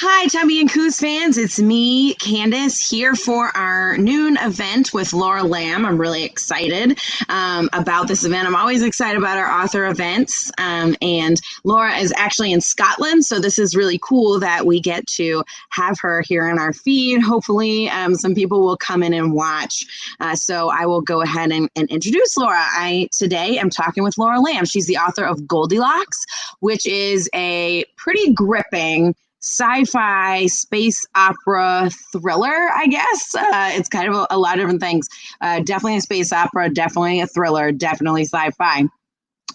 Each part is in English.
Hi, Tubby and Coos fans. It's me, Candace, here for our noon event with Laura Lam. I'm really excited about this event. I'm always excited about our author events. And Laura is actually in Scotland, so this is really cool that we get to have her here in our feed. Hopefully, some people will come in and watch. So I will go ahead and introduce Laura. Today am talking with Laura Lam. She's the author of Goldilocks, which is a pretty gripping sci-fi space opera thriller, I guess. It's kind of a lot of different things. Definitely a space opera, definitely a thriller, definitely sci-fi.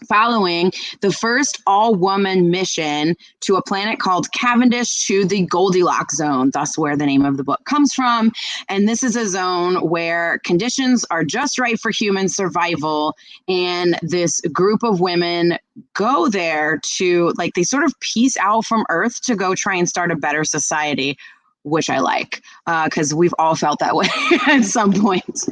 Following the first all-woman mission to a planet called Cavendish to the Goldilocks zone, thus where the name of the book comes from. And this is a zone where conditions are just right for human survival. And this group of women go there to, they sort of peace out from Earth to go try and start a better society, which I like, because we've all felt that way at some point.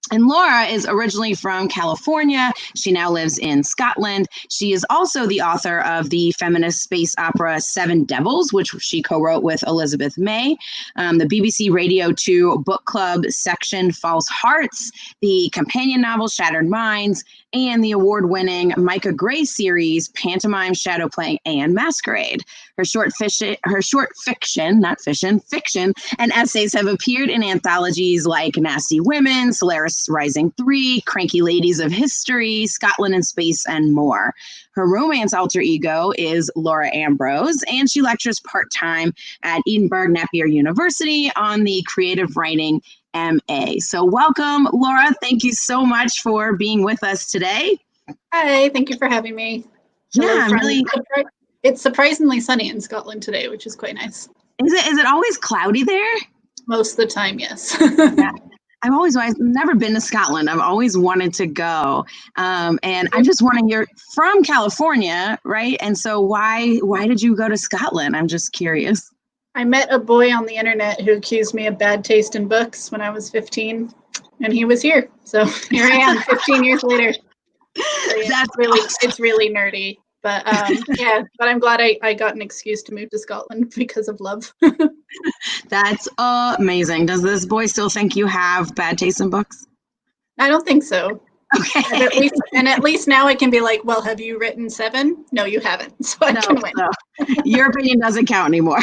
And Laura is originally from California. She now lives in Scotland. She is also the author of the feminist space opera Seven Devils, which she co-wrote with Elizabeth May, the BBC Radio 2 book club section False Hearts, the companion novel Shattered Minds, and the award-winning Micah Gray series Pantomime, Shadow Play, and Masquerade. Her short fiction and essays have appeared in anthologies like Nasty Women, Solaris Rising 3, Cranky Ladies of History, Scotland in Space, and more. Her romance alter ego is Laura Ambrose, and she lectures part-time at Edinburgh Napier University on the creative writing MA. So welcome, Laura. Thank you so much for being with us today. Hi, thank you for having me. Yeah, it's surprisingly sunny in Scotland today, which is quite nice. Is it always cloudy there? Most of the time, yes. Yeah. I've never been to Scotland. I've always wanted to go. And I'm just wondering, you're from California, right? And so why did you go to Scotland? I'm just curious. I met a boy on the internet who accused me of bad taste in books when I was 15, and he was here. So here I am 15 years later. So yeah, it's really nerdy. But but I'm glad I got an excuse to move to Scotland because of love. That's amazing. Does this boy still think you have bad taste in books? I don't think so. Okay. And at least now I can be like, well, have you written 7? No, you haven't. So I can win. No. Your opinion doesn't count anymore.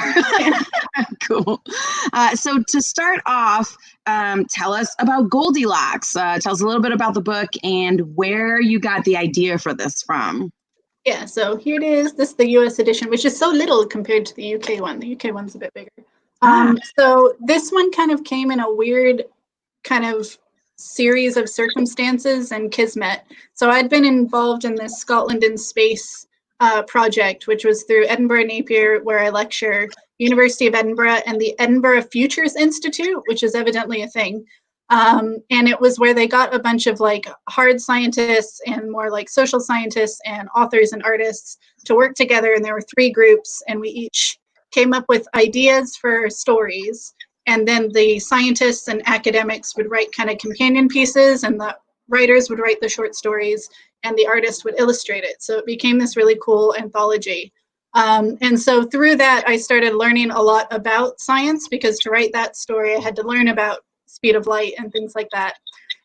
Cool. So to start off, tell us about Goldilocks. Tell us a little bit about the book and where you got the idea for this from. Yeah, so here it is. This is the US edition, which is so little compared to the UK one. The UK one's a bit bigger. So this one kind of came in a weird kind of series of circumstances and kismet. So I'd been involved in this Scotland in Space project, which was through Edinburgh Napier, where I lecture, University of Edinburgh, and the Edinburgh Futures Institute, which is evidently a thing. And it was where they got a bunch of hard scientists and more social scientists and authors and artists to work together. And there were 3 groups, and we each came up with ideas for stories. And then the scientists and academics would write kind of companion pieces, and the writers would write the short stories, and the artist would illustrate it. So it became this really cool anthology. And so through that, I started learning a lot about science, because to write that story, I had to learn about speed of light and things like that.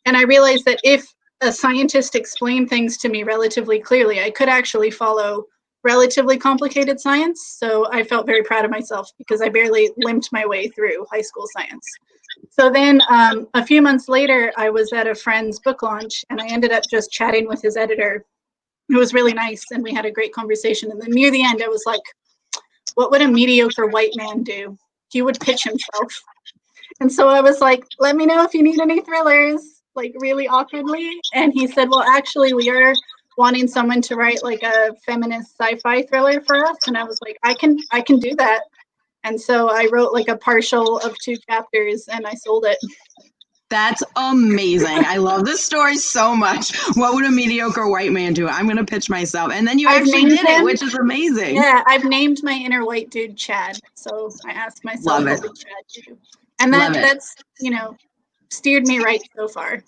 And I realized that if a scientist explained things to me relatively clearly, I could actually follow relatively complicated science. So I felt very proud of myself, because I barely limped my way through high school science. So then a few months later, I was at a friend's book launch, and I ended up just chatting with his editor. It was really nice, and we had a great conversation. And then near the end, I was like, what would a mediocre white man do? He would pitch himself. And so I was like, let me know if you need any thrillers, really awkwardly. And he said, well, actually, we are wanting someone to write a feminist sci-fi thriller for us. And I was like, I can do that. And so I wrote a partial of 2 chapters, and I sold it. That's amazing. I love this story so much. What would a mediocre white man do? I'm going to pitch myself. And then you actually did it, which is amazing. Yeah, I've named my inner white dude Chad. So I asked myself, what would Chad do? And that's, steered me right so far.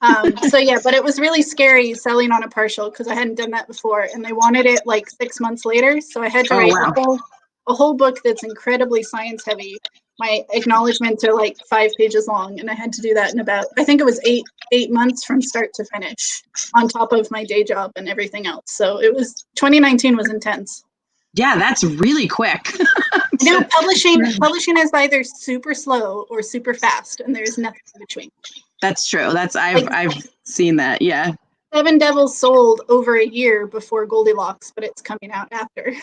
But it was really scary selling on a partial, because I hadn't done that before, and they wanted it 6 months later. So I had to write a whole book that's incredibly science heavy, my acknowledgments are like 5 pages long, and I had to do that in about, I think it was eight months from start to finish, on top of my day job and everything else. So 2019 was intense. Yeah, that's really quick. You know, publishing is either super slow or super fast, and there's nothing in between. That's true. I've seen that. Yeah. Seven Devils sold over a year before Goldilocks, but it's coming out after.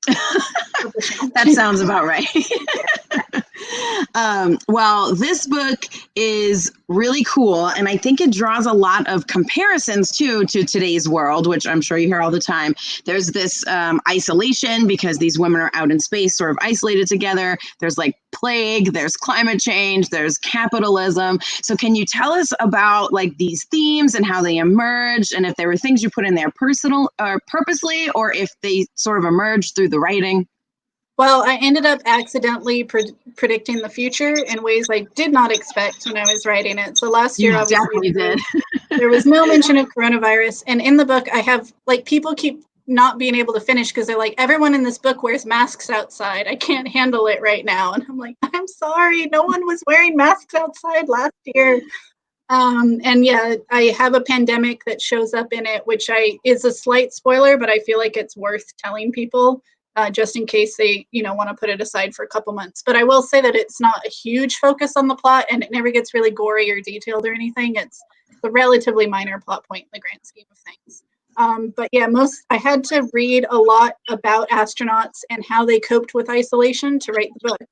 That sounds about right. Well, this book is really cool, and I think it draws a lot of comparisons too to today's world, which I'm sure you hear all the time. There's this isolation because these women are out in space, sort of isolated together. There's like plague, there's climate change, there's capitalism. So can you tell us about like these themes and how they emerged, and if there were things you put in there personal or purposely, or if they sort of emerged through the writing? Well, I ended up accidentally predicting the future in ways I did not expect when I was writing it. So last year, obviously, there was no mention of coronavirus. And in the book, I have, like, people keep not being able to finish because they're like, everyone in this book wears masks outside. I can't handle it right now. And I'm like, I'm sorry, no one was wearing masks outside last year. And yeah, I have a pandemic that shows up in it, which is a slight spoiler, but I feel like it's worth telling people. Just in case they, want to put it aside for a couple months. But I will say that it's not a huge focus on the plot, and it never gets really gory or detailed or anything. It's a relatively minor plot point in the grand scheme of things. But yeah, I had to read a lot about astronauts and how they coped with isolation to write the book.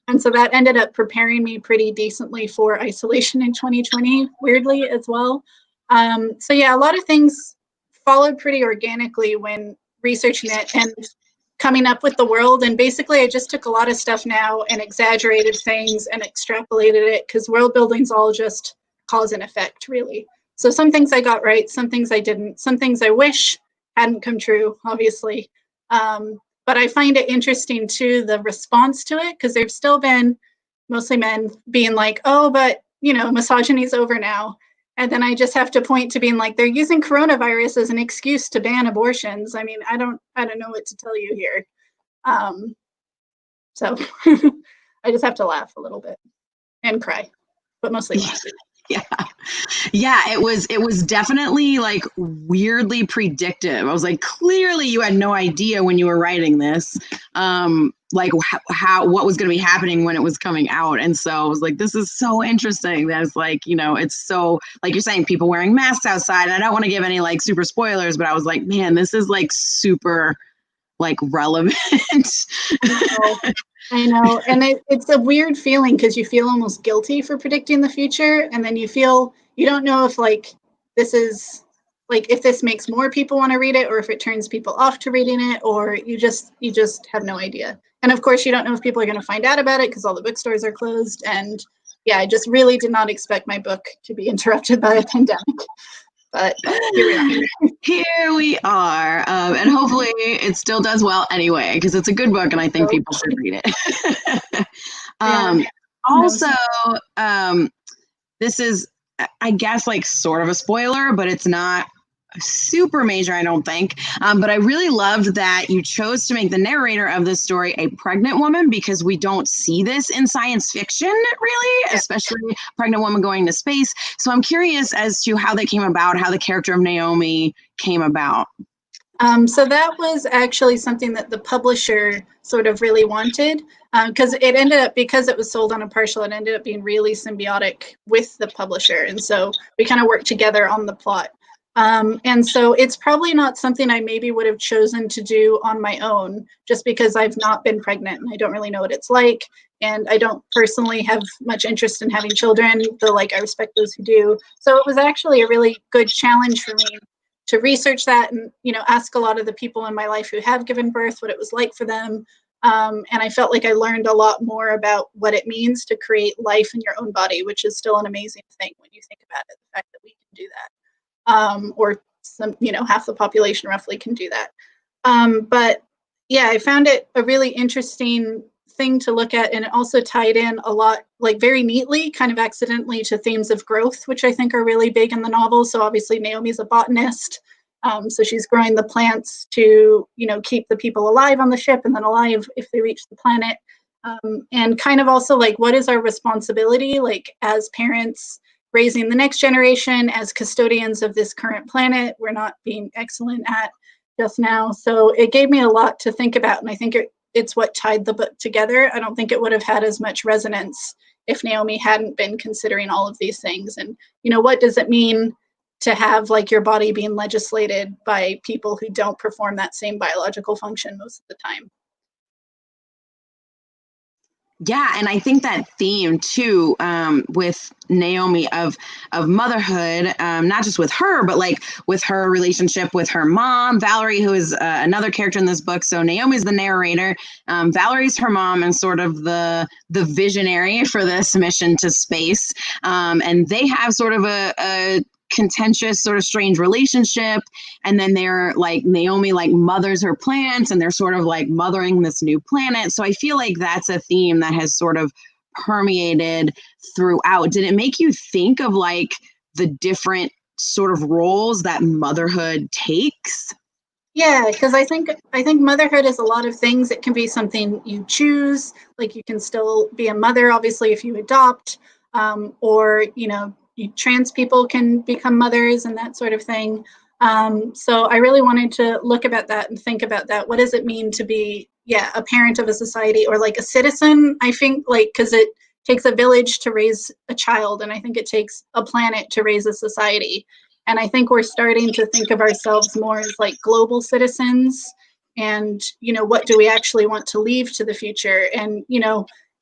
And so that ended up preparing me pretty decently for isolation in 2020, weirdly as well. So yeah, a lot of things followed pretty organically when researching it and coming up with the world. And basically I just took a lot of stuff now and exaggerated things and extrapolated it, because world building's all just cause and effect, really. So some things I got right, some things I didn't, some things I wish hadn't come true, obviously. But I find it interesting too, the response to it, because there've still been mostly men being like, oh, but misogyny's over now. And then I just have to point to being like, they're using coronavirus as an excuse to ban abortions. I mean, I don't know what to tell you here. So I just have to laugh a little bit and cry, but mostly laugh. Yeah, it was definitely like weirdly predictive. I was like, clearly you had no idea when you were writing this, like what was going to be happening when it was coming out. And so I was like, this is so interesting. That's like, it's so, like you're saying, people wearing masks outside. And I don't want to give any like super spoilers, but I was like, man, this is like super like relevant. I know. And it's a weird feeling, because you feel almost guilty for predicting the future. And then you don't know if like this is like, if this makes more people want to read it, or if it turns people off to reading it, or you just have no idea. And of course you don't know if people are going to find out about it, because all the bookstores are closed. And yeah, I just really did not expect my book to be interrupted by a pandemic. But here we are. Here we are. And hopefully it still does well anyway, because it's a good book and I think people should read it. Also, this is, I guess, like sort of a spoiler, but it's not super major, I don't think. But I really loved that you chose to make the narrator of this story a pregnant woman, because we don't see this in science fiction, really, especially a pregnant woman going to space. So I'm curious as to how they came about, how the character of Naomi came about. So that was actually something that the publisher sort of really wanted, because it ended up, because it was sold on a partial, it ended up being really symbiotic with the publisher. And so we kind of worked together on the plot. And so it's probably not something I maybe would have chosen to do on my own, just because I've not been pregnant and I don't really know what it's like. And I don't personally have much interest in having children, though like I respect those who do. So it was actually a really good challenge for me to research that and, ask a lot of the people in my life who have given birth what it was like for them. And I felt like I learned a lot more about what it means to create life in your own body, which is still an amazing thing when you think about it, the fact that we can do that. Or some, half the population roughly can do that. But yeah, I found it a really interesting thing to look at, and it also tied in a lot, like very neatly, kind of accidentally, to themes of growth, which I think are really big in the novel. So obviously Naomi's a botanist, So she's growing the plants to, keep the people alive on the ship and then alive if they reach the planet. And kind of also like, what is our responsibility, like as parents raising the next generation, as custodians of this current planet, we're not being excellent at just now. So it gave me a lot to think about. And I think it's what tied the book together. I don't think it would have had as much resonance if Naomi hadn't been considering all of these things. And, what does it mean to have like your body being legislated by people who don't perform that same biological function most of the time? Yeah, and I think that theme too, with Naomi of motherhood, not just with her, but like with her relationship with her mom, Valerie, who is another character in this book. So Naomi's the narrator, Valerie's her mom, and sort of the visionary for this mission to space. And they have sort of a contentious, sort of strange relationship. And then they're like, Naomi like mothers her plants, and they're sort of like mothering this new planet. So I feel like that's a theme that has sort of permeated throughout. Did it make you think of like the different sort of roles that motherhood takes? Yeah, because I think motherhood is a lot of things. It can be something you choose, like you can still be a mother, obviously, if you adopt, or trans people can become mothers and that sort of thing. So I really wanted to look about that and think about that. What does it mean to be, a parent of a society, or like a citizen? I think like, because it takes a village to raise a child, and I think it takes a planet to raise a society. And I think we're starting to think of ourselves more as like global citizens, and, what do we actually want to leave to the future? And,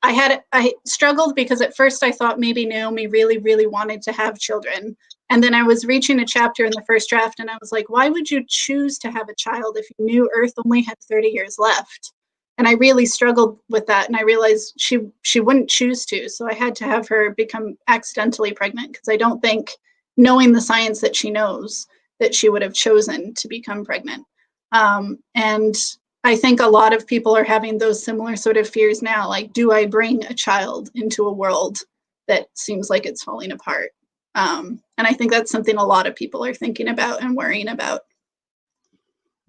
I struggled because at first I thought maybe Naomi really, really wanted to have children. And then I was reaching a chapter in the first draft and I was like, why would you choose to have a child if you knew Earth only had 30 years left? And I really struggled with that. And I realized she wouldn't choose to. So I had to have her become accidentally pregnant, because I don't think, knowing the science that she knows, that she would have chosen to become pregnant. And I think a lot of people are having those similar sort of fears now. Like, do I bring a child into a world that seems like it's falling apart? And I think that's something a lot of people are thinking about and worrying about.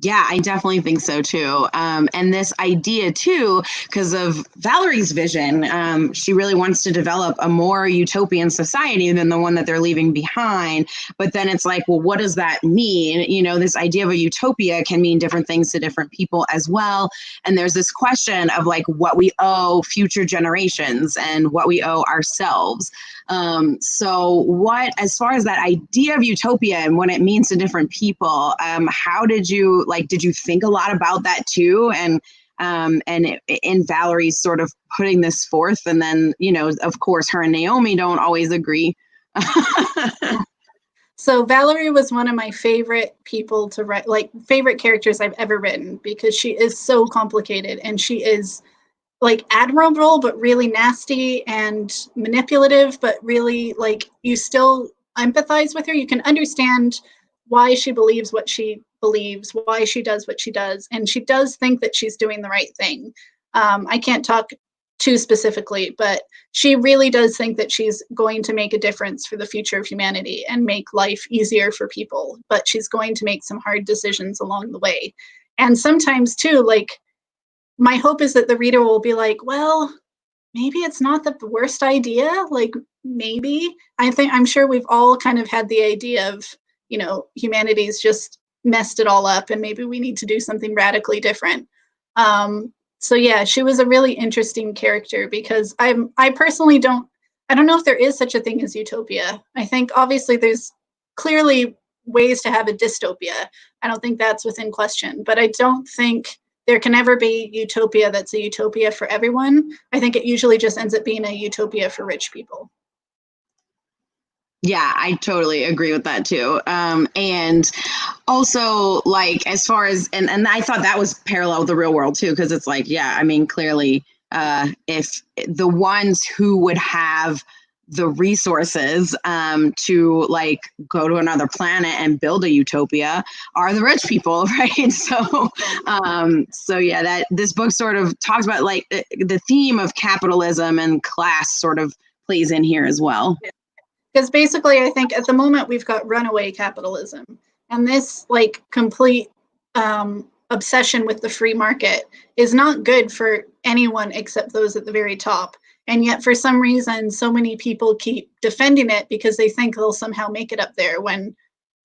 Yeah, I definitely think so too. And this idea too, because of Valerie's vision, she really wants to develop a more utopian society than the one that they're leaving behind. But then it's like, well, what does that mean? This idea of a utopia can mean different things to different people as well. And there's this question of like what we owe future generations and what we owe ourselves. So what, as far as that idea of utopia and what it means to different people, how did you think a lot about that too? And in Valerie's sort of putting this forth, and then, of course, her and Naomi don't always agree. So Valerie was one of my favorite people to write, like favorite characters I've ever written, because she is so complicated and she is like admirable, but really nasty, and manipulative, but really like you still empathize with her. You can understand why she believes what she believes, why she does what she does. And she does think that she's doing the right thing. I can't talk too specifically, but she really does think that she's going to make a difference for the future of humanity and make life easier for people. But she's going to make some hard decisions along the way. And sometimes too, like, my hope is that the reader will be like, well, maybe it's not the worst idea. Like, maybe. I'm sure we've all kind of had the idea of, humanity's just messed it all up and maybe we need to do something radically different. So yeah, she was a really interesting character, because I personally I don't know if there is such a thing as utopia. I think obviously there's clearly ways to have a dystopia. I don't think that's within question, but I don't think there can ever be utopia that's a utopia for everyone. I think it usually just ends up being a utopia for rich people. Yeah, I totally agree with that too. And also, like, as far as, and I thought that was parallel with the real world too, because it's like, yeah, I mean, clearly, if the ones who would have the resources to like go to another planet and build a utopia are the rich people, right? So yeah, that this book sort of talks about like the theme of capitalism and class sort of plays in here as well. Because basically, I think at the moment we've got runaway capitalism, And this like complete obsession with the free market is not good for anyone except those at the very top. And yet for some reason, so many people keep defending it because they think they'll somehow make it up there when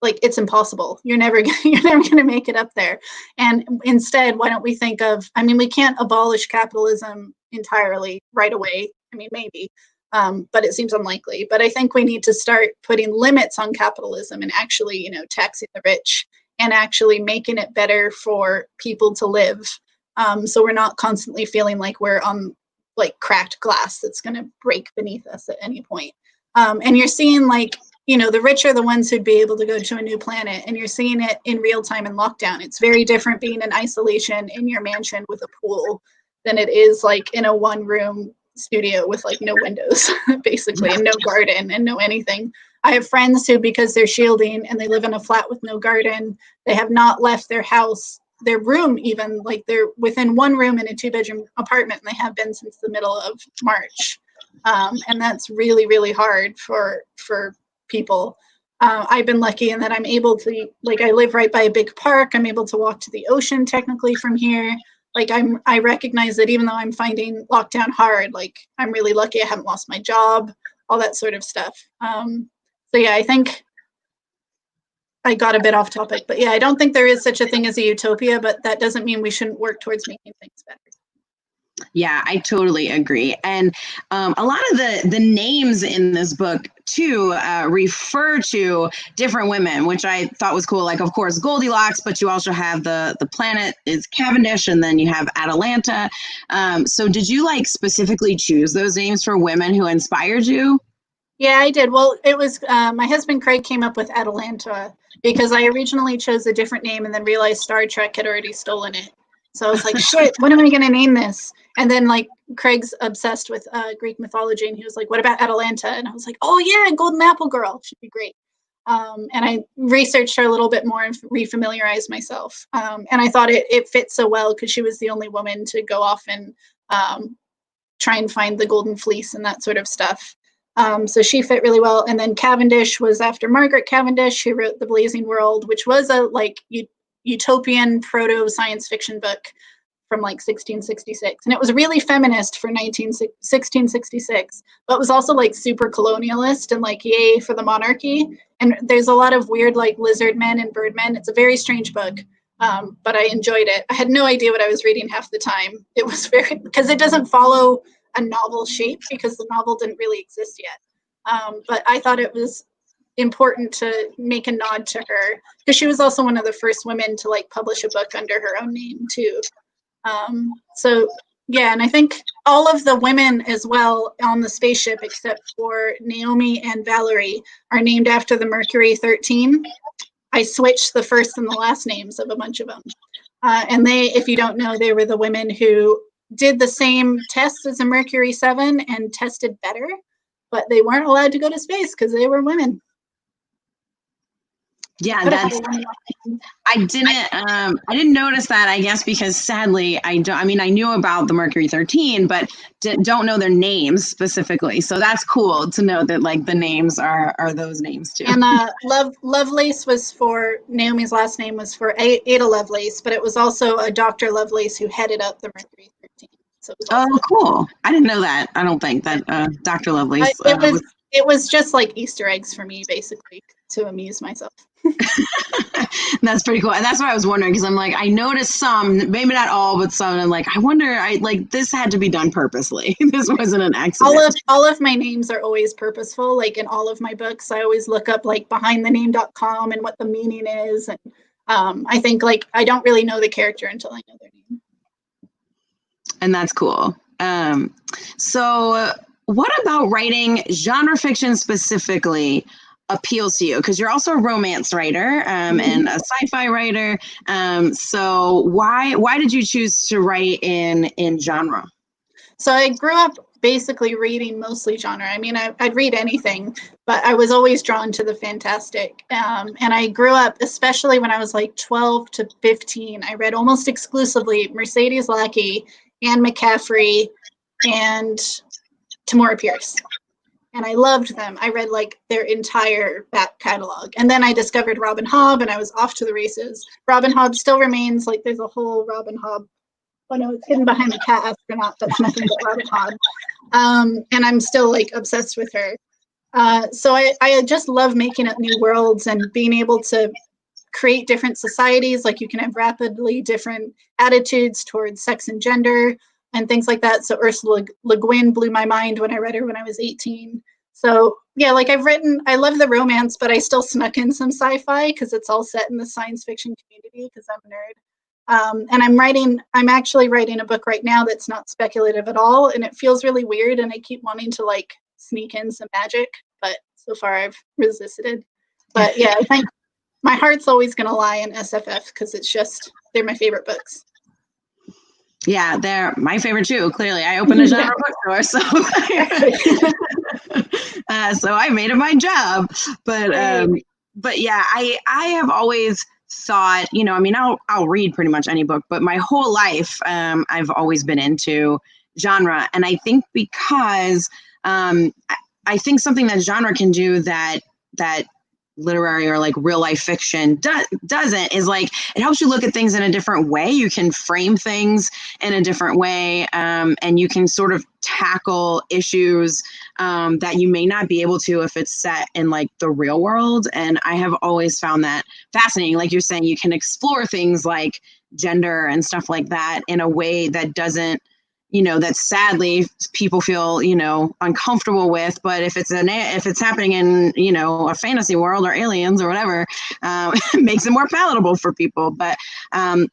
like it's impossible. You're never going to make it up there. And instead, why don't we think of, I mean, we can't abolish capitalism entirely right away. I mean, maybe, but it seems unlikely. But I think we need to start putting limits on capitalism and actually, you know, taxing the rich and actually making it better for people to live. So we're not constantly feeling like we're on like cracked glass that's going to break beneath us at any point. And you're seeing like, you know, the rich are the ones who'd be able to go to a new planet, and you're seeing it in real time in lockdown. It's very different being in isolation in your mansion with a pool than it is like in a one-room studio with like no windows, basically, and no garden and no anything. I have friends who, because they're shielding and they live in a flat with no garden, they have not left their house, their room even, like they're within one room in a 2-bedroom apartment, and they have been since the middle of March. And that's really, really hard for people. I've been lucky in that I'm able to, like, I live right by a big park. I'm able to walk to the ocean technically from here. Like I recognize that even though I'm finding lockdown hard, like I'm really lucky I haven't lost my job, all that sort of stuff. So yeah, I think I got a bit off topic, but yeah, I don't think there is such a thing as a utopia, but that doesn't mean we shouldn't work towards making things better. Yeah, I totally agree. And a lot of the names in this book too refer to different women, which I thought was cool. Like, of course, Goldilocks, but you also have the planet is Cavendish, and then you have Atalanta. So did you like specifically choose those names for women who inspired you? Yeah, I did. Well, it was my husband Craig came up with Atalanta because I originally chose a different name and then realized Star Trek had already stolen it. So I was like, shit, what am I going to name this? And then like Craig's obsessed with Greek mythology, and he was like, what about Atalanta? And I was like, oh yeah, Golden Apple Girl, she'd be great. And I researched her a little bit more and refamiliarized myself. And I thought it fit so well because she was the only woman to go off and try and find the golden fleece and that sort of stuff. So she fit really well. And then Cavendish was after Margaret Cavendish, who wrote The Blazing World, which was a like utopian proto science fiction book from like 1666. And it was really feminist for 1666, but was also like super colonialist and like yay for the monarchy. And there's a lot of weird like lizard men and bird men. It's a very strange book. But I enjoyed it. I had no idea what I was reading half the time. It was very, because it doesn't follow a novel shape because the novel didn't really exist yet. But I thought it was important to make a nod to her because she was also one of the first women to like publish a book under her own name too. So yeah, and I think all of the women as well on the spaceship, except for Naomi and Valerie, are named after the Mercury 13. I switched the first and the last names of a bunch of them. And they, if you don't know, they were the women who did the same tests as a Mercury 7 and tested better, but they weren't allowed to go to space because they were women. Yeah, that's I didn't notice that, I guess, because sadly I mean I knew about the Mercury 13, but don't know their names specifically. So that's cool to know that like the names are those names too. And Lovelace was for Naomi's last name was for Ada Lovelace, but it was also a Dr. Lovelace who headed up the Mercury 13. So cool. I didn't know that. I don't think that Dr. Lovelace it was just like Easter eggs for me, basically, to amuse myself. That's pretty cool. And that's what I was wondering, because I'm like, I noticed some, maybe not all, but some, and I'm like, I wonder, this had to be done purposely. This wasn't an accident. All of my names are always purposeful. Like in all of my books, I always look up like behindthename.com and what the meaning is. And I think like I don't really know the character until I know their name. And that's cool. So what about writing genre fiction specifically appeals to you? Because you're also a romance writer and a sci-fi writer. So why did you choose to write in genre? So I grew up basically reading mostly genre. I mean, I'd read anything, but I was always drawn to the fantastic. And I grew up, especially when I was like 12 to 15, I read almost exclusively Mercedes Lackey, Anne McCaffrey, and Tamora Pierce. and I loved them. I read like their entire back catalog. And then I discovered Robin Hobb and I was off to the races. Robin Hobb still remains, like there's a whole Robin Hobb. Oh no, it's hidden behind the cat astronaut. That's nothing but Robin Hobb. And I'm still like obsessed with her. So I just love making up new worlds and being able to create different societies. Like you can have rapidly different attitudes towards sex and gender and things like that. So Ursula Le Guin blew my mind when I read her when I was 18. So yeah, like I love the romance, but I still snuck in some sci-fi because it's all set in the science fiction community because I'm a nerd. And I'm actually writing a book right now that's not speculative at all. And it feels really weird. And I keep wanting to like sneak in some magic, but so far I've resisted. But yeah, I think my heart's always going to lie in SFF because they're my favorite books. Yeah, they're my favorite too. Clearly, I opened a genre bookstore, so so I made it my job. But yeah, I have always thought, I mean, I'll read pretty much any book, but my whole life, I've always been into genre, and I think because I think something that genre can do that literary or like real life fiction doesn't is like it helps you look at things in a different way. You can frame things in a different way, and you can sort of tackle issues that you may not be able to if it's set in like the real world. And I have always found that fascinating. Like you're saying, you can explore things like gender and stuff like that in a way that doesn't, that sadly people feel, uncomfortable with. But if it's happening in, a fantasy world or aliens or whatever, it makes it more palatable for people. But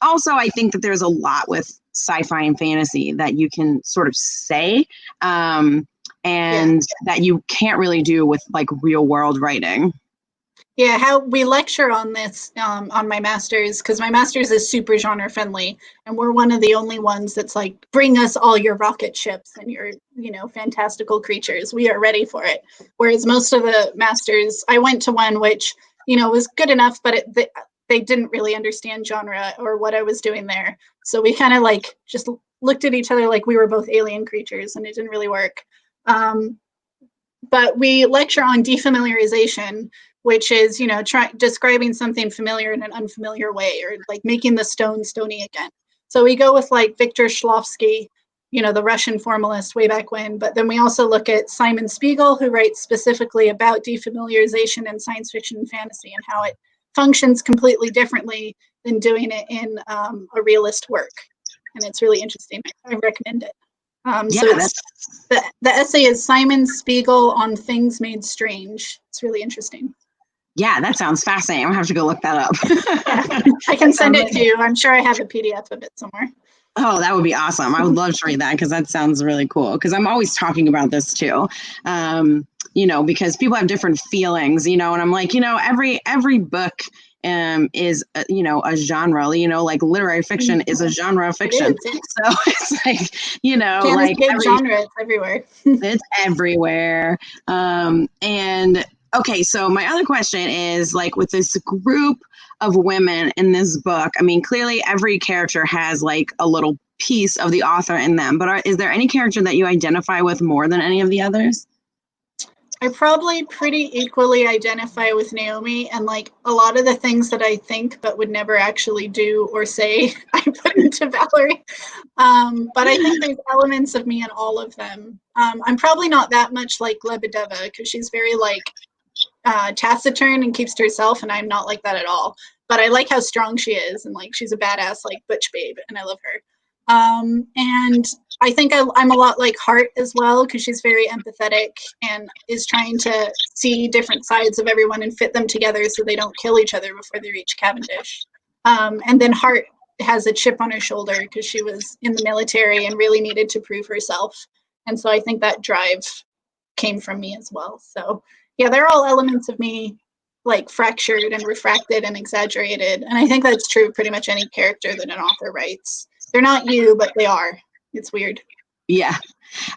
also I think that there's a lot with sci-fi and fantasy that you can sort of say that you can't really do with like real world writing. Yeah, how we lecture on this on my master's, because my master's is super genre friendly, and we're one of the only ones that's like, bring us all your rocket ships and your, fantastical creatures. We are ready for it. Whereas most of the masters, I went to one which, was good enough, but they didn't really understand genre or what I was doing there. So we kind of like just looked at each other like we were both alien creatures, and it didn't really work. But we lecture on defamiliarization, which is, describing something familiar in an unfamiliar way, or like making the stone stony again. So we go with like Victor Shklovsky, the Russian formalist way back when, but then we also look at Simon Spiegel, who writes specifically about defamiliarization in science fiction and fantasy and how it functions completely differently than doing it in a realist work. And it's really interesting. I recommend it. So the essay is Simon Spiegel on Things Made Strange. It's really interesting. Yeah, that sounds fascinating. I'm gonna have to go look that up. Yeah, I can send it to you. I'm sure I have a PDF of it somewhere. Oh, that would be awesome. I would love to read that because that sounds really cool. Because I'm always talking about this too, because people have different feelings, and I'm like, every book is, a genre, like literary fiction is a genre of fiction. So it's like, like genre, it's everywhere. It's everywhere. And okay, so my other question is like with this group of women in this book, I mean, clearly every character has like a little piece of the author in them, but is there any character that you identify with more than any of the others? I probably pretty equally identify with Naomi, and like a lot of the things that I think but would never actually do or say, I put into Valerie. But I think there's elements of me in all of them. I'm probably not that much like Lebedeva because she's very like taciturn and keeps to herself, and I'm not like that at all. But I like how strong she is, and like she's a badass like butch babe, and I love her. And I think I'm a lot like Hart as well, because she's very empathetic and is trying to see different sides of everyone and fit them together so they don't kill each other before they reach Cavendish. And then Hart has a chip on her shoulder because she was in the military and really needed to prove herself. And so I think that drive came from me as well. So yeah, they're all elements of me, like fractured and refracted and exaggerated. And I think that's true of pretty much any character that an author writes. They're not you, but they are. It's weird. Yeah.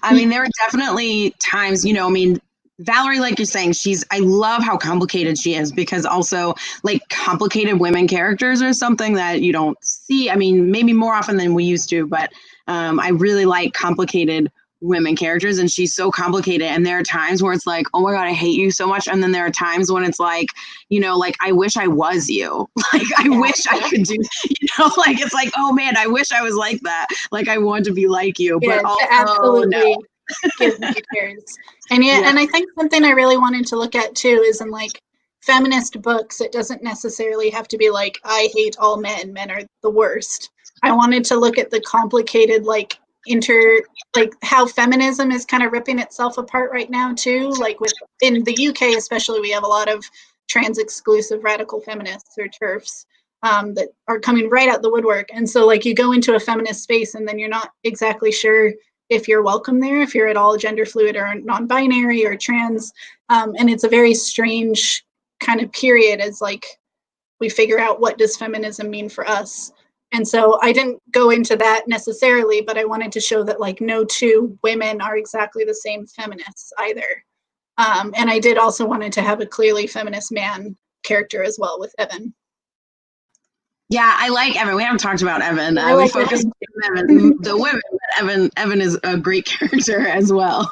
I mean, there are definitely times, I mean, Valerie, like you're saying, I love how complicated she is, because also like complicated women characters are something that you don't see. I mean, maybe more often than we used to, but I really like complicated women characters, and she's so complicated, and there are times where it's like, oh my god, I hate you so much, and then there are times when it's like, like, I wish I was you. Like, I wish I could do, like, it's like, oh man, I wish I was like that, like, I want to be like you, but also absolutely no. give nightmares. And and I think something I really wanted to look at too is in like feminist books, it doesn't necessarily have to be like, I hate all men are the worst. I wanted to look at the complicated like how feminism is kind of ripping itself apart right now too. Like in the UK especially, we have a lot of trans exclusive radical feminists or TERFs that are coming right out the woodwork. And so like you go into a feminist space and then you're not exactly sure if you're welcome there, if you're at all gender fluid or non-binary or trans. And it's a very strange kind of period as like we figure out what does feminism mean for us. And so I didn't go into that necessarily, but I wanted to show that like no two women are exactly the same feminists either. And I did also wanted to have a clearly feminist man character as well with Evan. Yeah, I like Evan. We haven't talked about Evan. We focused on Evan, the women, but Evan is a great character as well.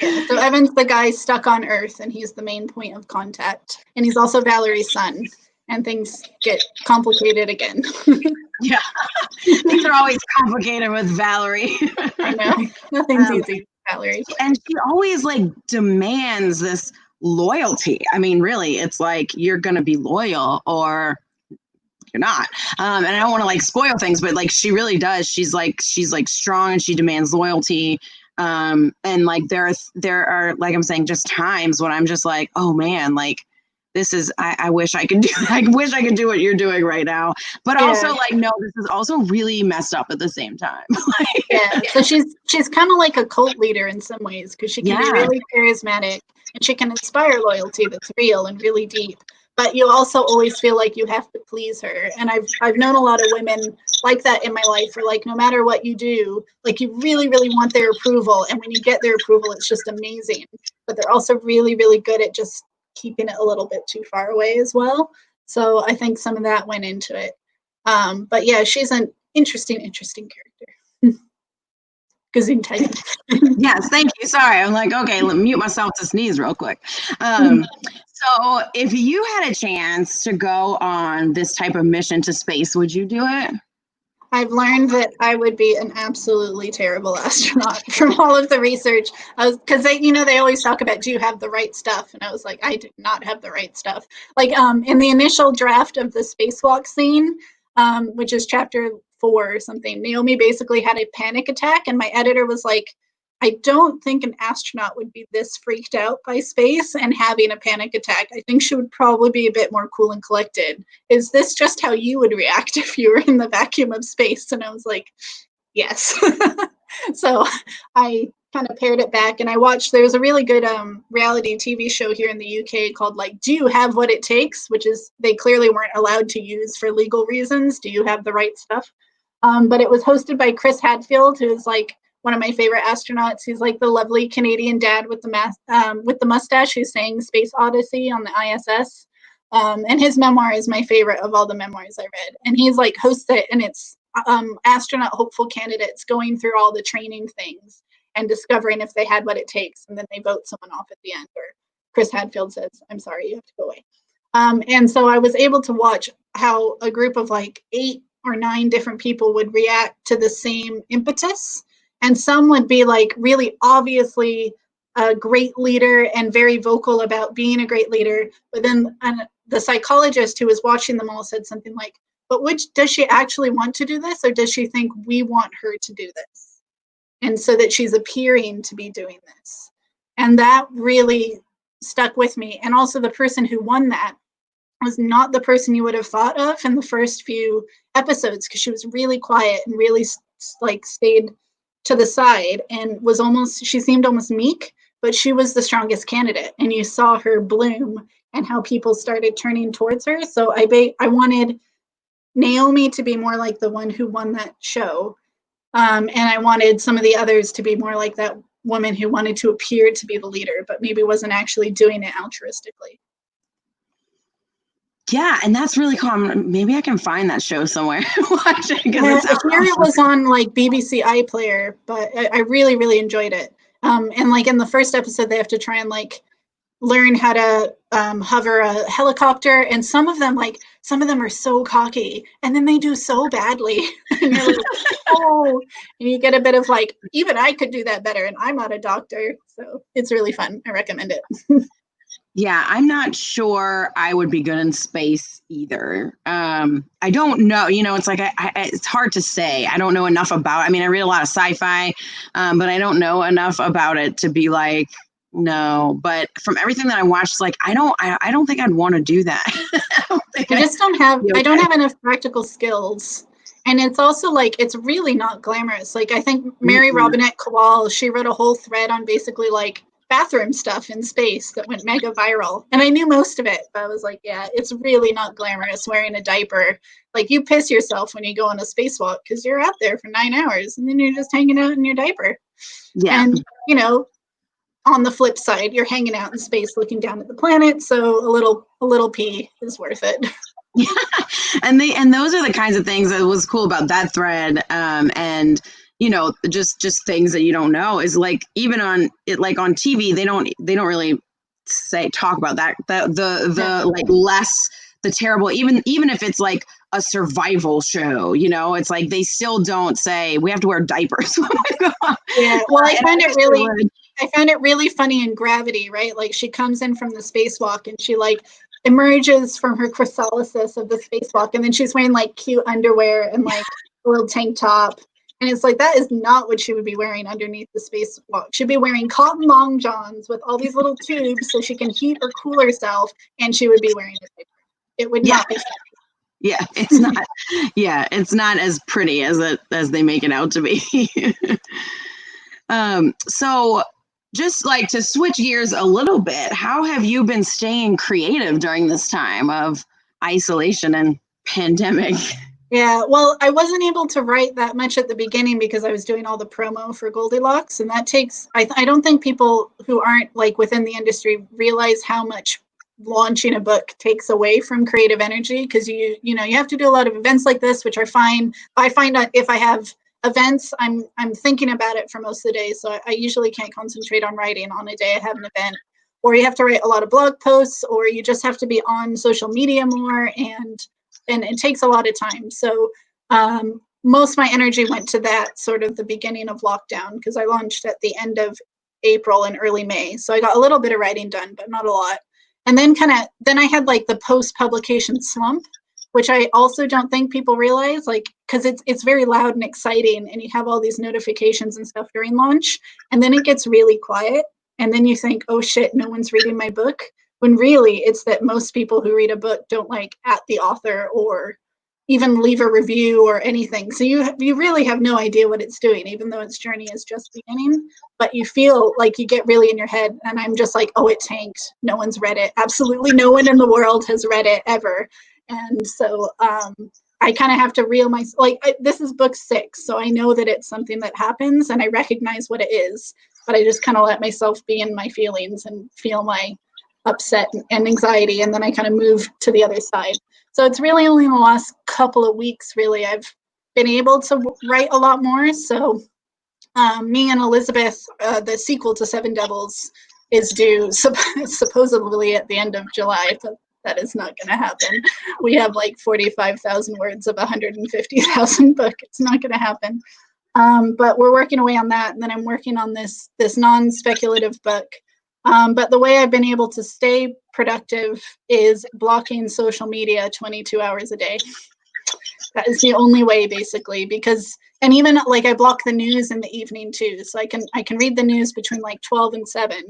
Yeah, so Evan's the guy stuck on Earth, and he's the main point of contact. And he's also Valerie's son, and things get complicated again. Yeah, things are always complicated with Valerie. I know, nothing's easy with Valerie. And she always like demands this loyalty. I mean, really, it's like you're gonna be loyal or you're not. And I don't want to like spoil things, but like she really does. She's like strong and she demands loyalty. And like there are like I'm saying, just times when I'm just like, oh man, like this is I wish I could do what you're doing right now. But also like, no, this is also really messed up at the same time. So she's kind of like a cult leader in some ways because she can be really charismatic and she can inspire loyalty that's real and really deep. But you also always feel like you have to please her. And I've known a lot of women like that in my life, where like no matter what you do, like you really, really want their approval. And when you get their approval, it's just amazing. But they're also really, really good at just keeping it a little bit too far away as well. So I think some of that went into it. But yeah, she's an interesting character. Gazing tight. Yes, thank you. Sorry, I'm like, okay, let me mute myself to sneeze real quick. So if you had a chance to go on this type of mission to space, would you do it? I've learned that I would be an absolutely terrible astronaut from all of the research. Because they always talk about, do you have the right stuff? And I was like, I did not have the right stuff. Like in the initial draft of the spacewalk scene, which is chapter 4 or something, Naomi basically had a panic attack, and my editor was like, I don't think an astronaut would be this freaked out by space and having a panic attack. I think she would probably be a bit more cool and collected. Is this just how you would react if you were in the vacuum of space? And I was like, yes. So I kind of pared it back, and I watched, there's a really good reality TV show here in the UK called like, Do You Have What It Takes? Which is, they clearly weren't allowed to use for legal reasons. Do you have the right stuff? But it was hosted by Chris Hadfield, who is like one of my favorite astronauts. He's like the lovely Canadian dad with the mustache who sang Space Odyssey on the ISS. And his memoir is my favorite of all the memoirs I read. And he's like hosts it, and it's astronaut hopeful candidates going through all the training things and discovering if they had what it takes. And then they vote someone off at the end, or Chris Hadfield says, I'm sorry, you have to go away. And so I was able to watch how a group of like 8 or 9 different people would react to the same impetus. And some would be like really obviously a great leader and very vocal about being a great leader. But then the psychologist who was watching them all said something like, but does she actually want to do this? Or does she think we want her to do this? And so that she's appearing to be doing this. And that really stuck with me. And also the person who won that was not the person you would have thought of in the first few episodes, because she was really quiet and really like stayed to the side and she seemed almost meek, but she was the strongest candidate, and you saw her bloom and how people started turning towards her. So I wanted Naomi to be more like the one who won that show, and I wanted some of the others to be more like that woman who wanted to appear to be the leader but maybe wasn't actually doing it altruistically. Yeah, and that's really cool. Maybe I can find that show somewhere and watch it because Yeah, it sounds here it awesome. was on like BBC iPlayer, but I really, really enjoyed it. And like in the first episode, they have to try and like learn how to hover a helicopter, and some of them are so cocky, and then they do so badly, and you're like, oh, and you get a bit of like, even I could do that better, and I'm not a doctor, so it's really fun. I recommend it. Yeah, I'm not sure I would be good in space either. I don't know. It's like it's hard to say. I don't know enough about. I mean, I read a lot of sci-fi, but I don't know enough about it to be like no. But from everything that I watched, like I don't think I'd want to do that. I don't think I I'd just don't have be I don't okay. have enough practical skills. And it's also like it's really not glamorous. Like I think Mary Mm-mm. Robinette Kowal, she wrote a whole thread on basically like bathroom stuff in space that went mega viral. And I knew most of it, but I was like, yeah, it's really not glamorous wearing a diaper. Like you piss yourself when you go on a spacewalk because you're out there for 9 hours and then you're just hanging out in your diaper. Yeah. And on the flip side, you're hanging out in space looking down at the planet, so a little pee is worth it. Yeah, and those are the kinds of things that was cool about that thread. And just things that you don't know is like even on it, like on TV, they don't really talk about that the like less the terrible, even if it's like a survival show, it's like they still don't say we have to wear diapers. Yeah, well, And I wish they would. I found it really funny in Gravity, right? Like she comes in from the spacewalk and she like emerges from her chrysalysis of the spacewalk, and then she's wearing like cute underwear and like a little tank top. And it's like that is not what she would be wearing underneath the spacewalk. She'd be wearing cotton long johns with all these little tubes so she can heat or cool herself, and she would be wearing a diaper. It would Yeah, not be yeah, it's not. Yeah, it's not as pretty as they make it out to be. So just like to switch gears a little bit, how have you been staying creative during this time of isolation and pandemic? Yeah, well, I wasn't able to write that much at the beginning because I was doing all the promo for Goldilocks, and that takes, I don't think people who aren't like within the industry realize how much launching a book takes away from creative energy because you have to do a lot of events like this, which are fine. I find that if I have events, I'm thinking about it for most of the day, so I usually can't concentrate on writing on a day I have an event. Or you have to write a lot of blog posts, or you just have to be on social media more, and it takes a lot of time. So most of my energy went to that sort of the beginning of lockdown because I launched at the end of April and early May. So I got a little bit of writing done, but not a lot. And then then I had like the post publication slump, which I also don't think people realize, like, because it's very loud and exciting, and you have all these notifications and stuff during launch, and then it gets really quiet, and then you think, oh shit, no one's reading my book, when really it's that most people who read a book don't like at the author or even leave a review or anything. So you really have no idea what it's doing, even though its journey is just beginning. But you feel like you get really in your head, and I'm just like, oh, it tanked. No one's read it. Absolutely no one in the world has read it ever. And so I kind of have to reel my this is book 6, so I know that it's something that happens, and I recognize what it is. But I just kind of let myself be in my feelings and feel my upset and anxiety, and then I kind of move to the other side. So it's really only in the last couple of weeks, really, I've been able to write a lot more. So me and Elizabeth, the sequel to Seven Devils, is due supposedly at the end of July, but that is not going to happen. We have like 45,000 words of a 150,000 book. It's not going to happen. But we're working away on that, and then I'm working on this non-speculative book. But the way I've been able to stay productive is blocking social media 22 hours a day. That is the only way, basically, because, and even like I block the news in the evening too, so I can read the news between like 12 and 7,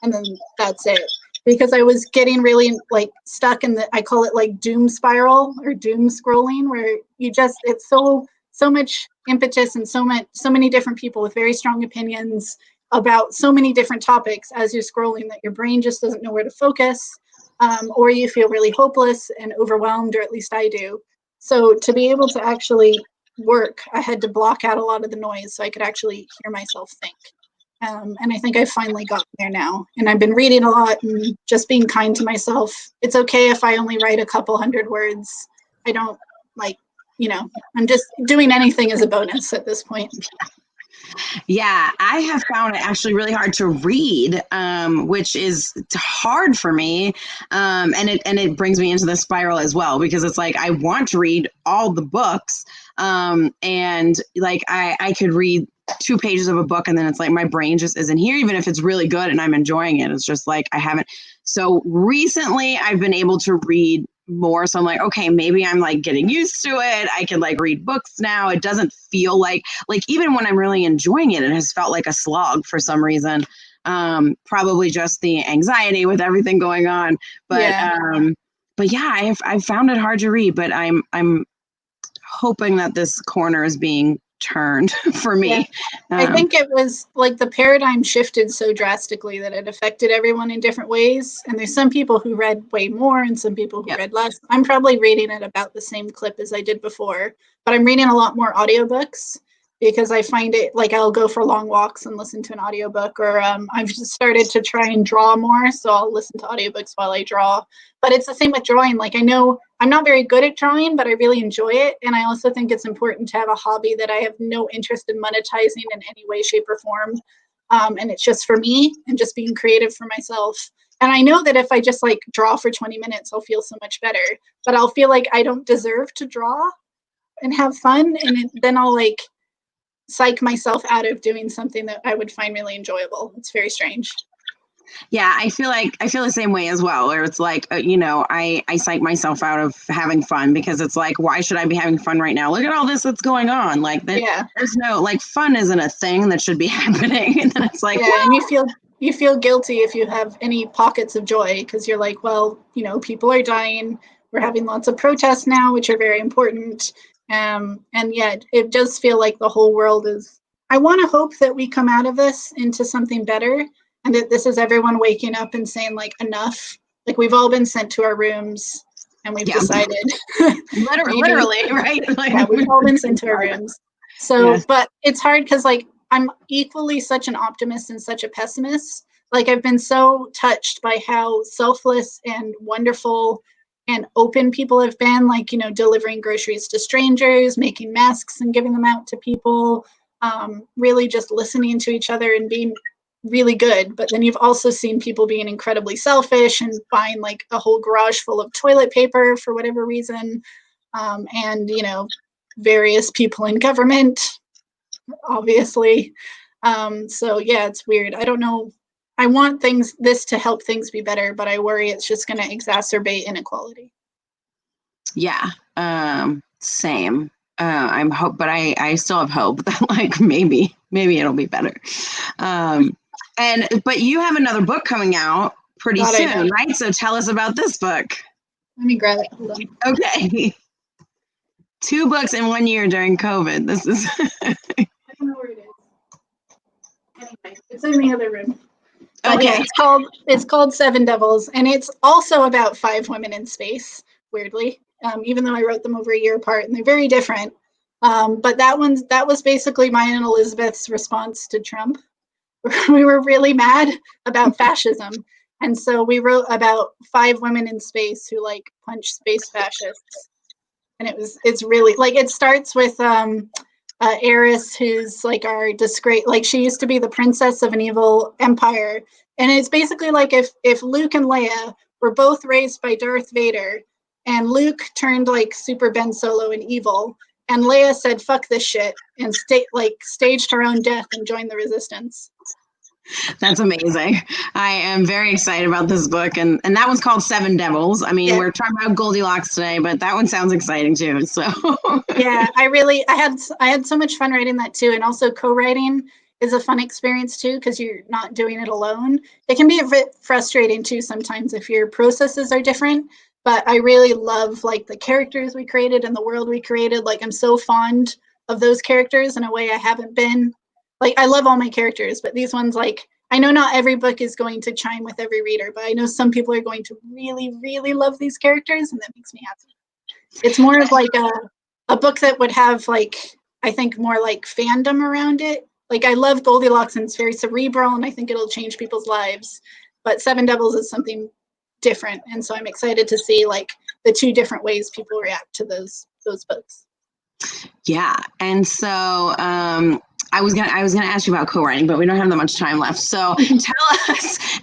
and then that's it. Because I was getting really like stuck in I call it like doom spiral or doom scrolling, where it's so much impetus and so many different people with very strong opinions about so many different topics as you're scrolling that your brain just doesn't know where to focus, or you feel really hopeless and overwhelmed, or at least I do. So to be able to actually work, I had to block out a lot of the noise so I could actually hear myself think. And I think I finally got there now. And I've been reading a lot and just being kind to myself. It's okay if I only write a couple hundred words. I don't like, I'm just doing anything as a bonus at this point. Yeah, I have found it actually really hard to read, which is hard for me, and it brings me into the spiral as well, because it's like I want to read all the books, and like I could read 2 pages of a book, and then it's like my brain just isn't here, even if it's really good and I'm enjoying it. It's just like I haven't. So recently, I've been able to read more, so I'm like, okay, maybe I'm like getting used to it. I can like read books now. It doesn't feel like even when I'm really enjoying it, it has felt like a slog for some reason. Probably just the anxiety with everything going on, but yeah, I've found it hard to read, but I'm hoping that this corner is being turned for me. Yeah. I think it was like the paradigm shifted so drastically that it affected everyone in different ways. And there's some people who read way more and some people who read less. I'm probably reading at about the same clip as I did before, but I'm reading a lot more audiobooks because I find it like I'll go for long walks and listen to an audiobook, or I've just started to try and draw more. So I'll listen to audiobooks while I draw. But it's the same with drawing. Like, I know I'm not very good at drawing, but I really enjoy it. And I also think it's important to have a hobby that I have no interest in monetizing in any way, shape, or form. And it's just for me and just being creative for myself. And I know that if I just like draw for 20 minutes, I'll feel so much better. But I'll feel like I don't deserve to draw and have fun. And then I'll like psych myself out of doing something that I would find really enjoyable. It's very strange. Yeah, I feel the same way as well, where it's like, I psych myself out of having fun, because it's like, why should I be having fun right now? Look at all this that's going on. Like, there's no, like, fun isn't a thing that should be happening. And then it's like, and you feel guilty if you have any pockets of joy, because you're like, well, people are dying. We're having lots of protests now, which are very important. And yet it does feel like the whole world is, I want to hope that we come out of this into something better, and that this is everyone waking up and saying like, enough. Like, we've all been sent to our rooms and we've decided. literally, right? Like, we've all been sent to our rooms. So, but it's hard because like, I'm equally such an optimist and such a pessimist. Like, I've been so touched by how selfless and wonderful and open people have been, like, delivering groceries to strangers, making masks and giving them out to people, really just listening to each other and being really good. But then you've also seen people being incredibly selfish and buying like a whole garage full of toilet paper for whatever reason. And, various people in government, obviously. So yeah, it's weird. I don't know. I want this to help things be better, but I worry it's just going to exacerbate inequality. Yeah, same. But I still have hope that like maybe it'll be better. But you have another book coming out pretty soon, right? So tell us about this book. Let me grab it. Hold on. Okay. 2 books in 1 year during COVID. This is. I don't know where it is. Anyway, it's in the other room. Okay. Yeah, it's called Seven Devils, and it's also about 5 women in space. Weirdly, even though I wrote them over a year apart, and they're very different. But that was basically mine and Elizabeth's response to Trump. We were really mad about fascism, and so we wrote about 5 women in space who like punch space fascists. And it's really like, it starts with Eris, who's like our disgrace, like she used to be the princess of an evil empire, and it's basically like if Luke and Leia were both raised by Darth Vader, and Luke turned like super Ben Solo and evil, and Leia said fuck this shit and staged her own death and joined the resistance. That's amazing. I am very excited about this book, and that one's called Seven Devils. I mean, we're talking about Goldilocks today, but that one sounds exciting too. So yeah, I had so much fun writing that too, and also co-writing is a fun experience too, because you're not doing it alone. It can be a bit frustrating too sometimes if your processes are different, but I really love like the characters we created and the world we created. Like, I'm so fond of those characters in a way I haven't been. Like, I love all my characters, but these ones, like, I know not every book is going to chime with every reader, but I know some people are going to really, really love these characters, and that makes me happy. It's more of like a book that would have like, I think more like fandom around it. like I love Goldilocks and it's very cerebral and I think it'll change people's lives. But Seven Devils is something different. And so I'm excited to see like the two different ways people react to those books. Yeah. And so I was gonna ask you about co-writing, but we don't have that much time left. So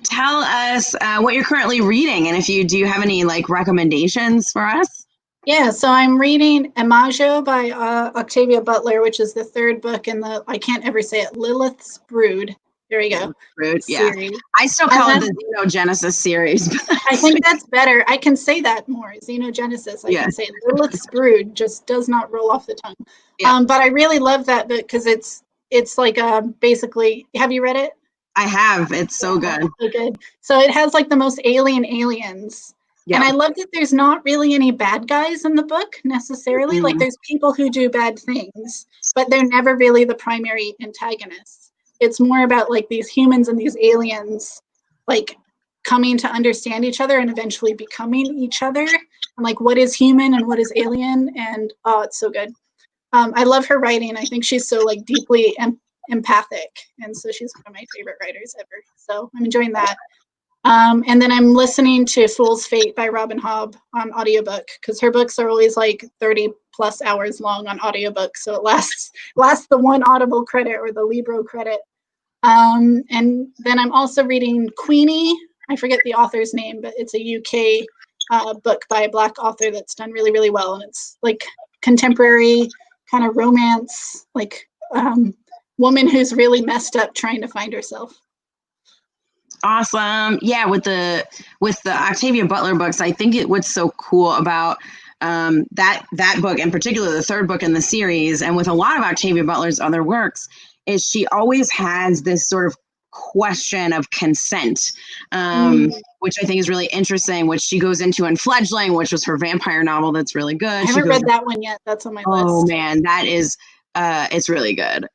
tell us what you're currently reading, and if you have any like recommendations for us. Yeah, so I'm reading Imago by Octavia Butler, which is the third book in the, I can't ever say it, Lilith's Brood. There we go. Brood, yeah. I still call it the Xenogenesis series. I think that's better. I can say that more. Xenogenesis. I can say it. Lilith's Brood just does not roll off the tongue. Yeah. But I really love that book because it's like basically, have you read it? I have. It's so good. So good. So it has like the most aliens. Yeah. And I love that there's not really any bad guys in the book necessarily. Mm-hmm. Like there's people who do bad things, but they're never really the primary antagonists. It's more about like these humans and these aliens like coming to understand each other and eventually becoming each other. And like what is human and what is alien. And oh, it's so good. I love her writing. I think she's so like deeply empathic. And so she's one of my favorite writers ever. So I'm enjoying that. And then I'm listening to Fool's Fate by Robin Hobb on audiobook because her books are always like 30 plus hours long on audiobook. So it lasts the one Audible credit or the Libro credit. And then I'm also reading Queenie. I forget the author's name, but it's a UK book by a Black author that's done really, really well. And it's like contemporary kind of romance, like woman who's really messed up trying to find herself. Awesome. Yeah, with the Octavia Butler books, I think what's so cool about that book, in particular, the third book in the series, and with a lot of Octavia Butler's other works, is she always has this sort of question of consent, which I think is really interesting, which she goes into in Fledgling, which was her vampire novel that's really good. I haven't read that one yet. That's on my list. Oh man, that is it's really good.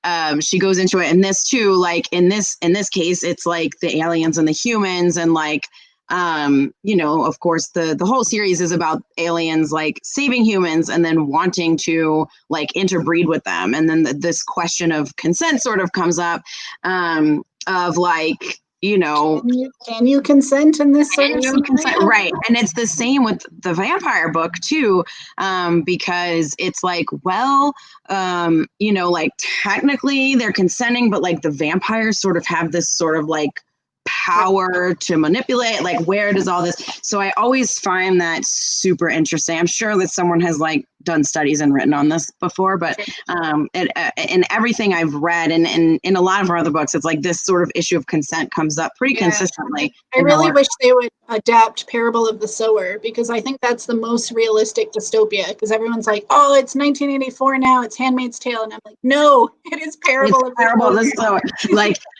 She goes into it in this too, like in this case, it's like the aliens and the humans, and like of course the whole series is about aliens like saving humans and then wanting to like interbreed with them, and then this question of consent sort of comes up, of like, can you consent in this sort of scenario? Right. And it's the same with the vampire book too, because it's like, well, like technically they're consenting, but like the vampires sort of have this sort of like power to manipulate, like where does all this, so I always find that super interesting. I'm sure that someone has like done studies and written on this before, but in everything I've read and in a lot of our other books, it's like this sort of issue of consent comes up pretty consistently. I really wish they would adapt Parable of the Sower, because I think that's the most realistic dystopia, because everyone's like, oh, it's 1984 now, it's Handmaid's Tale, and I'm like, no, it is Parable of the Sower.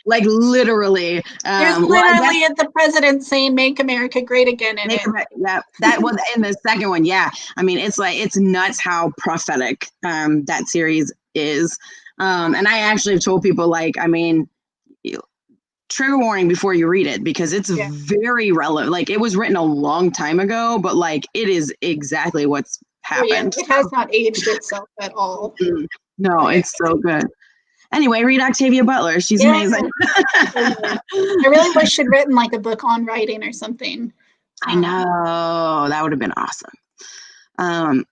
like literally. There's literally the president saying "Make America Great Again" in it. Yeah, that was in the second one. Yeah, I mean, it's nuts how prophetic that series is. And I actually have told people, like, I mean, trigger warning before you read it, because it's very relevant. Like, it was written a long time ago, but like it is exactly what's happened. It has not aged itself at all. No, it's so good. Anyway, read Octavia Butler. She's amazing. I really wish she'd written like a book on writing or something. I know, that would have been awesome.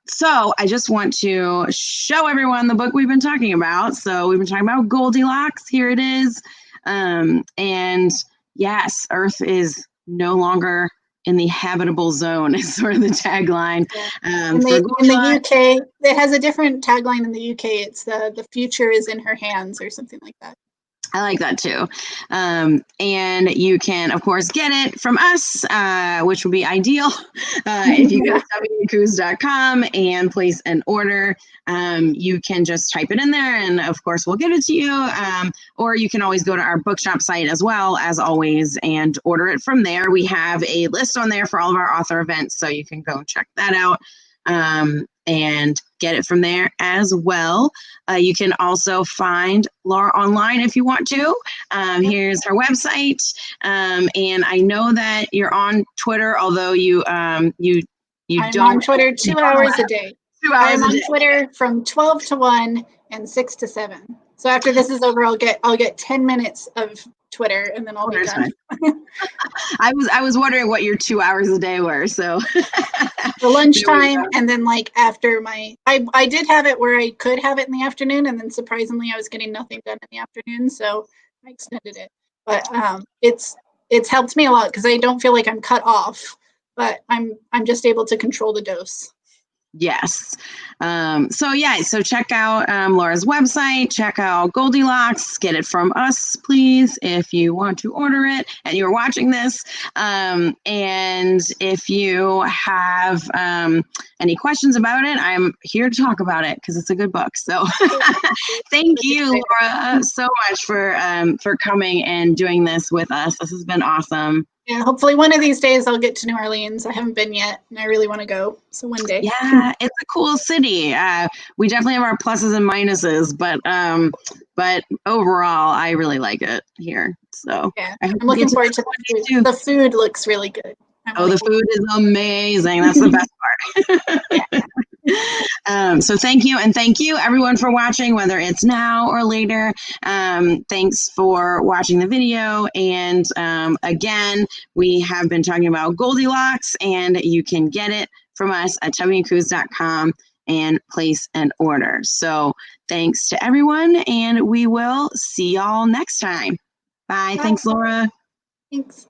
So I just want to show everyone the book we've been talking about. So we've been talking about Goldilocks. Here it is. And yes, Earth is no longer in the habitable zone is sort of the tagline. In the UK, it has a different tagline in the UK. It's the future is in her hands or something like that. I like that too. And you can, of course, get it from us, which would be ideal. If you go to wcruise.com and place an order, you can just type it in there and, of course, we'll give it to you. Or you can always go to our bookshop site as well, as always, and order it from there. We have a list on there for all of our author events, so you can go and check that out. And get it from there as well. You can also find Laura online if you want to. Here's her website. And I know that you're on Twitter, although you I'm on Twitter 2 hours a day. 2 hours I'm on Twitter from 12 to 1 and 6 to 7. So after this is over, I'll get 10 minutes of Twitter, and then I'll be done. I was wondering what your 2 hours a day were. So the lunchtime, and then like after I did have it where I could have it in the afternoon, and then surprisingly I was getting nothing done in the afternoon, so I extended it. But it's helped me a lot because I don't feel like I'm cut off, but I'm just able to control the dose. Yes. So check out Laura's website, check out Goldilocks, get it from us, please, if you want to order it and you're watching this. And if you have any questions about it, I'm here to talk about it because it's a good book. So thank you, Laura, so much for coming and doing this with us. This has been awesome. Yeah, hopefully one of these days I'll get to New Orleans. I haven't been yet, and I really want to go. So one day. Yeah, it's a cool city. We definitely have our pluses and minuses, but overall, I really like it here. So yeah, I'm looking forward to the food. The food looks really good. The food is amazing. That's the best part. So thank you, and thank you everyone for watching, whether it's now or later. Thanks for watching the video, and again, we have been talking about Goldilocks, and you can get it from us at tubbyandcruise.com and place an order. So thanks to everyone, and we will see y'all next time. Bye. Thanks, Laura. Thanks.